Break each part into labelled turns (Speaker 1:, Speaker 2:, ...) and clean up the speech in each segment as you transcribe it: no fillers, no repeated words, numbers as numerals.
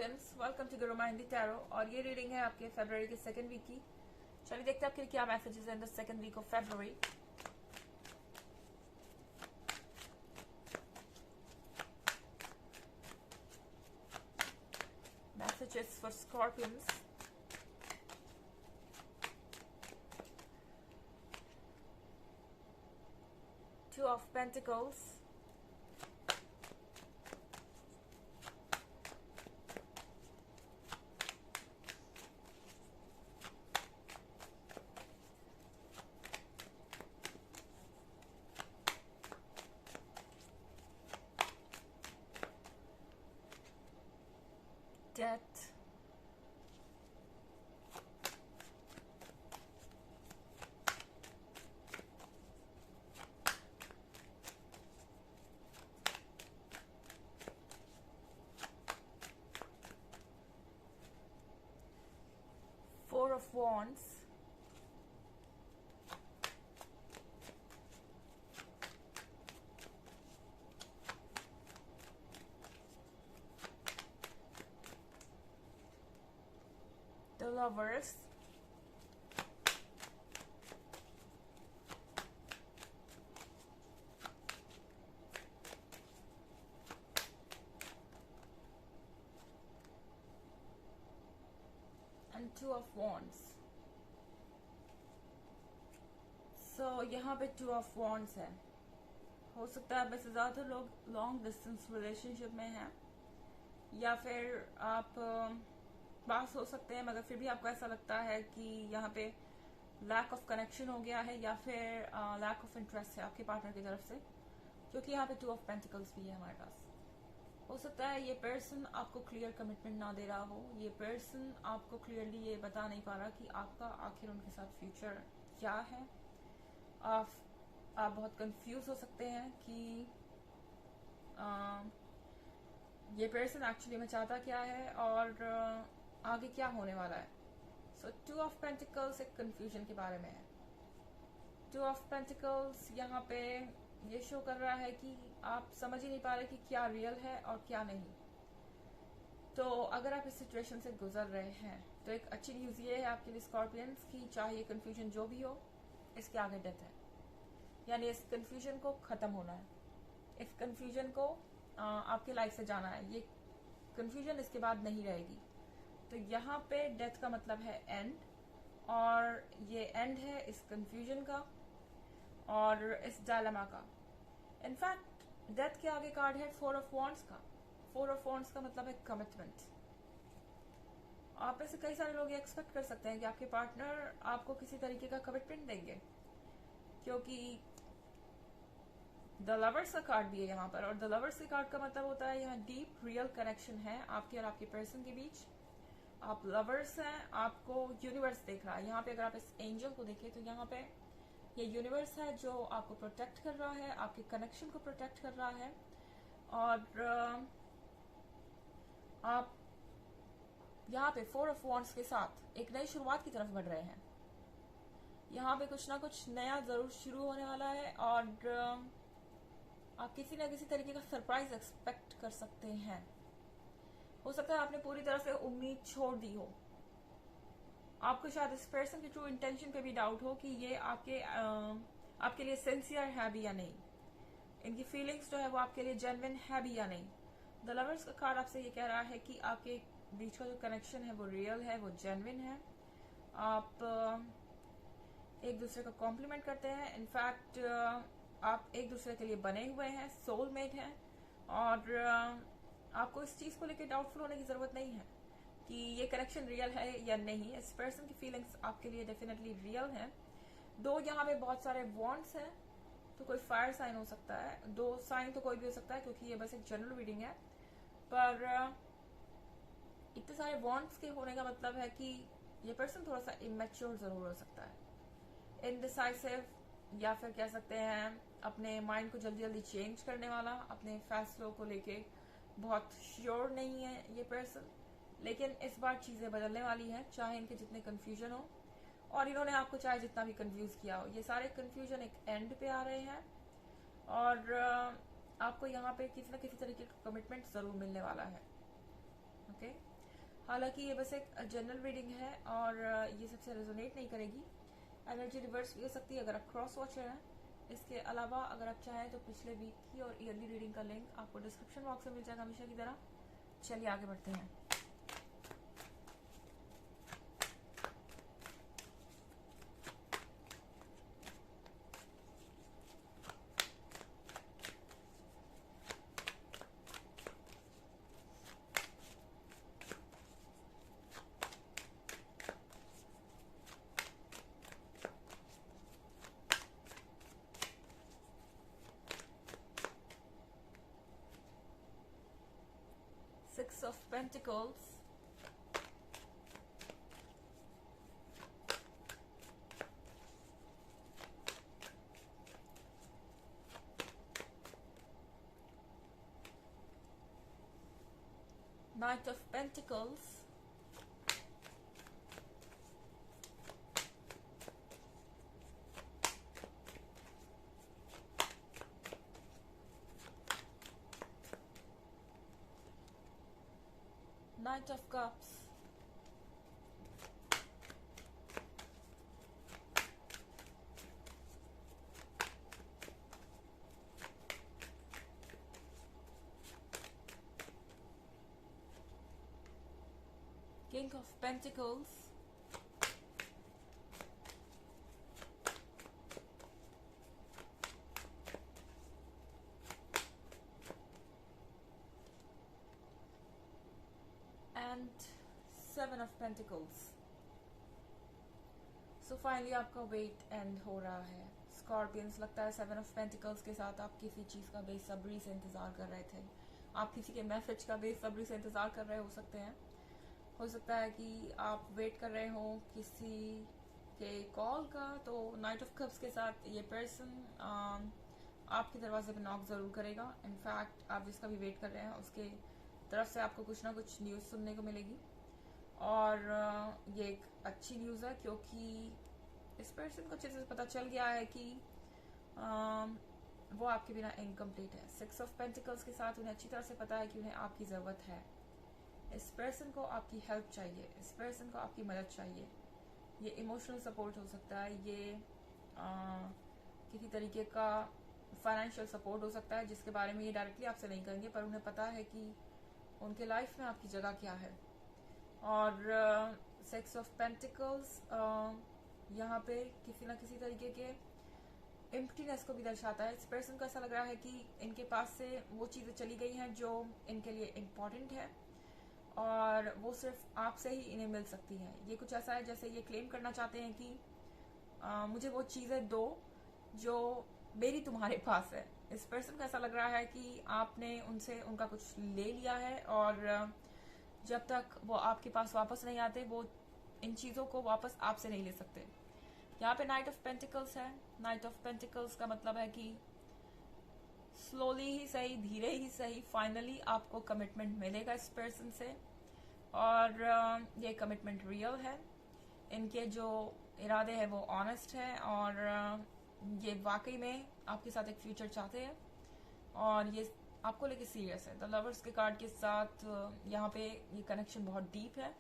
Speaker 1: Scorpions, welcome to Guru माइंडी tarot. और ये reading है आपके फरवरी के सेकंड वीक की। चलिए देखते हैं आपके क्या मैसेजेस हैं in the second week of February. Messages for scorpions. Two of pentacles, death, four of wands, the lovers, and two of wands. So यहाँ पे टू ऑफ wands है। हो सकता है वैसे ज़्यादातर लोग लॉन्ग डिस्टेंस रिलेशनशिप में हैं, या फिर आप पास हो सकते हैं, मगर फिर भी आपको ऐसा लगता है कि यहाँ पे लैक ऑफ कनेक्शन हो गया है, या फिर लैक ऑफ इंटरेस्ट है आपके पार्टनर की तरफ से, क्योंकि यहाँ पे टू ऑफ पेंटिकल्स भी है हमारे पास। हो सकता है ये पर्सन आपको क्लियर कमिटमेंट ना दे रहा हो, ये पर्सन आपको क्लियरली ये बता नहीं पा रहा कि आपका आखिर उनके साथ फ्यूचर क्या है। आप बहुत कंफ्यूज हो सकते हैं कि ये पर्सन एक्चुअली में चाहता क्या है और आगे क्या होने वाला है। सो टू ऑफ पेंटिकल्स एक कंफ्यूजन के बारे में है। टू ऑफ पेंटिकल्स यहाँ पे ये शो कर रहा है कि आप समझ ही नहीं पा रहे कि क्या रियल है और क्या नहीं। तो अगर आप इस सिचुएशन से गुजर रहे हैं तो एक अच्छी न्यूज़ ये है आपके लिए स्कॉर्पियंस की, चाहे ये कंफ्यूजन जो भी हो, इसके आगे डेथ है, यानी इस कंफ्यूजन को ख़त्म होना है, इस कंफ्यूजन को आपकी लाइफ से जाना है। ये कंफ्यूजन इसके बाद नहीं रहेगी। तो यहाँ पे डेथ का मतलब है एंड, और ये एंड है इस कंफ्यूजन का और इस डायलेमा का। इनफैक्ट डेथ के आगे कार्ड है फोर ऑफ वॉन्ड्स का। फोर ऑफ वॉन्ड्स का मतलब है कमिटमेंट। आप में से कई सारे लोग ये एक्सपेक्ट कर सकते हैं कि आपके पार्टनर आपको किसी तरीके का कमिटमेंट देंगे, क्योंकि द लवर्स का कार्ड भी है यहाँ पर, और द लवर्स के कार्ड का मतलब होता है यहाँ डीप रियल कनेक्शन है आपके और आपके पर्सन के बीच। आप लवर्स हैं, आपको यूनिवर्स देख रहा है। यहाँ पे अगर आप इस एंजल को देखें तो यहाँ पे ये यूनिवर्स है जो आपको प्रोटेक्ट कर रहा है, आपके कनेक्शन को प्रोटेक्ट कर रहा है, और आप यहाँ पे फोर ऑफ वॉन्ड्स के साथ एक नई शुरुआत की तरफ बढ़ रहे हैं। यहाँ पे कुछ ना कुछ नया जरूर शुरू होने वाला है, और आप किसी ना किसी तरीके का सरप्राइज एक्सपेक्ट कर सकते हैं। हो सकता है आपने पूरी तरह से उम्मीद छोड़ दी हो, आपको शायद इस पर्सन की ट्रू इंटेंशन पे भी डाउट हो कि ये आपके लिए सिंसियर है भी या नहीं, इनकी फीलिंग्स जो है वो आपके लिए जेन्युइन है भी या नहीं। द लवर्स का कार्ड आपसे ये कह रहा है कि आपके बीच का जो कनेक्शन है वो रियल है, वो जेन्युइन है। आप एक दूसरे को कॉम्प्लीमेंट करते हैं। इनफैक्ट आप एक दूसरे के लिए बने हुए हैं, सोलमेट हैं, और आपको इस चीज को लेकर डाउटफुल होने की जरूरत नहीं है कि ये कनेक्शन रियल है या नहीं। इस पर्सन की फीलिंग्स आपके लिए डेफिनेटली रियल हैं। दो यहाँ पे बहुत सारे वॉन्ड्स हैं, तो कोई फायर साइन हो सकता है, दो साइन तो कोई भी हो सकता है, क्योंकि ये बस एक जनरल रीडिंग है। पर इतने सारे वॉन्ड्स के होने का मतलब है कि ये पर्सन थोड़ा सा इमेच्योर जरूर हो सकता है, इनडिसाइसिव, या फिर कह सकते हैं अपने माइंड को जल्दी जल्दी चेंज करने वाला, अपने फैसलों को लेके बहुत श्योर नहीं है ये पर्सन। लेकिन इस बार चीजें बदलने वाली हैं, चाहे इनके जितने कंफ्यूजन हो, और इन्होंने आपको चाहे जितना भी कंफ्यूज किया हो। ये सारे कंफ्यूजन एक एंड पे आ रहे हैं, और आपको यहाँ पे किसी न किसी तरीके का कमिटमेंट जरूर मिलने वाला है। ओके, हालांकि ये बस एक जनरल रीडिंग है और ये सबसे रेजोनेट नहीं करेगी। एनर्जी रिवर्स भी हो सकती है अगर आप क्रॉस वॉचर हैं। इसके अलावा अगर आप चाहें तो पिछले वीक की और ईयरली रीडिंग का लिंक आपको डिस्क्रिप्शन बॉक्स में मिल जाएगा हमेशा की तरह। चलिए आगे बढ़ते हैं। Six of Pentacles, Knight of Pentacles, Knight of Cups, King of Pentacles, and Seven of Pentacles. So finally आपका वेट एंड हो रहा है। स्कॉर्पियंस, लगता है सेवन ऑफ पेंटिकल्स के साथ आप किसी चीज़ का बेसब्री से इंतज़ार कर रहे थे। आप किसी के मैसेज का बेसब्री से इंतज़ार कर रहे हो सकते हैं। हो सकता है कि आप वेट कर रहे हो किसी के कॉल का। तो नाइट ऑफ कप्स के साथ ये पर्सन आपके दरवाजे पर नॉक ज़रूर करेगा। इनफैक्ट आप जिसका भी वेट कर रहे हैं उसके तरफ से आपको कुछ ना कुछ न्यूज़ सुनने को मिलेगी और ये एक अच्छी न्यूज़ है क्योंकि इस पर्सन को अच्छे से पता चल गया है कि वो आपके बिना इनकम्प्लीट है। सिक्स ऑफ पेंटिकल्स के साथ उन्हें अच्छी तरह से पता है कि उन्हें आपकी ज़रूरत है। इस पर्सन को आपकी हेल्प चाहिए, इस पर्सन को आपकी मदद चाहिए। ये इमोशनल सपोर्ट हो सकता है, ये किसी तरीके का फाइनेंशियल सपोर्ट हो सकता है जिसके बारे में ये डायरेक्टली आपसे नहीं करेंगे, पर उन्हें पता है कि उनके लाइफ में आपकी जगह क्या है। और सिक्स ऑफ पेंटिकल्स यहाँ पे किसी ना किसी तरीके के एम्प्टीनेस को भी दर्शाता है। इस पर्सन को ऐसा लग रहा है कि इनके पास से वो चीज़ें चली गई हैं जो इनके लिए इम्पॉर्टेंट है और वो सिर्फ आपसे ही इन्हें मिल सकती हैं। ये कुछ ऐसा है जैसे ये क्लेम करना चाहते हैं कि मुझे वो चीज़ें दो जो मेरी तुम्हारे पास है। इस पर्सन को ऐसा लग रहा है कि आपने उनसे उनका कुछ ले लिया है और जब तक वो आपके पास वापस नहीं आते वो इन चीज़ों को वापस आपसे नहीं ले सकते। यहाँ पे नाइट ऑफ पेंटिकल्स है। नाइट ऑफ पेंटिकल्स का मतलब है कि स्लोली ही सही, धीरे ही सही, फाइनली आपको कमिटमेंट मिलेगा इस पर्सन से और ये कमिटमेंट रियल है। इनके जो इरादे हैं वो ऑनेस्ट है और ये वाकई में आपके साथ एक फ्यूचर चाहते हैं और ये आपको लेके सीरियस है। द लवर्स के कार्ड के साथ यहाँ पे ये कनेक्शन बहुत डीप है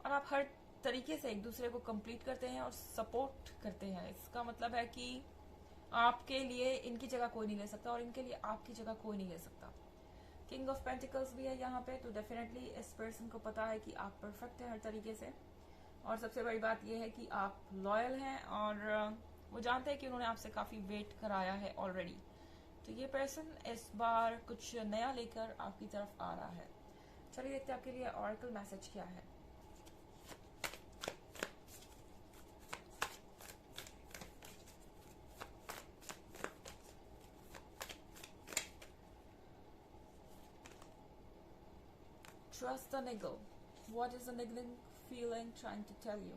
Speaker 1: और आप हर तरीके से एक दूसरे को कंप्लीट करते हैं और सपोर्ट करते हैं। इसका मतलब है कि आपके लिए इनकी जगह कोई नहीं ले सकता और इनके लिए आपकी जगह कोई नहीं ले सकता। किंग ऑफ पेंटिकल्स भी है यहाँ पे, तो डेफिनेटली इस पर्सन को पता है कि आप परफेक्ट हैं हर तरीके से और सबसे बड़ी बात यह है कि आप लॉयल हैं और वो जानते हैं कि उन्होंने आपसे काफ़ी वेट कराया है ऑलरेडी। तो ये पर्सन इस बार कुछ नया लेकर आपकी तरफ आ रहा है। चलिए देखते हैं आपके लिए ऑरेकल मैसेज क्या है। Trust the niggle. What is the niggling feeling trying to tell you?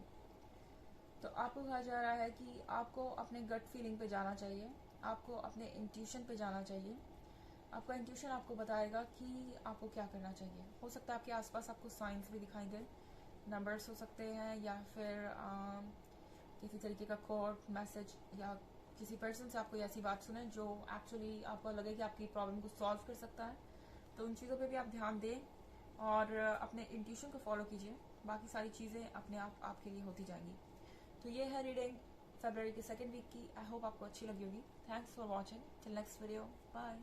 Speaker 1: तो आपको कहा जा रहा है कि आपको अपने गट फीलिंग पे जाना चाहिए, आपको अपने इंट्यूशन पे जाना चाहिए। आपका इंट्यूशन आपको बताएगा कि आपको क्या करना चाहिए। हो सकता है आपके आसपास आपको साइंस भी दिखाई दे, नंबर्स हो सकते हैं या फिर किसी तरीके का कोड मैसेज या किसी पर्सन से आपको ऐसी बात सुने जो एक्चुअली आपको लगे कि आपकी प्रॉब्लम को सॉल्व कर सकता है। तो उन चीज़ों पे भी आप ध्यान दें और अपने इंट्यूशन को फॉलो कीजिए, बाकी सारी चीज़ें अपने आप आपके लिए होती जाएंगी। तो ये है रीडिंग फरवरी के सेकेंड वीक की। आई होप आपको अच्छी लगी होगी। Thanks for watching. Till next video, bye.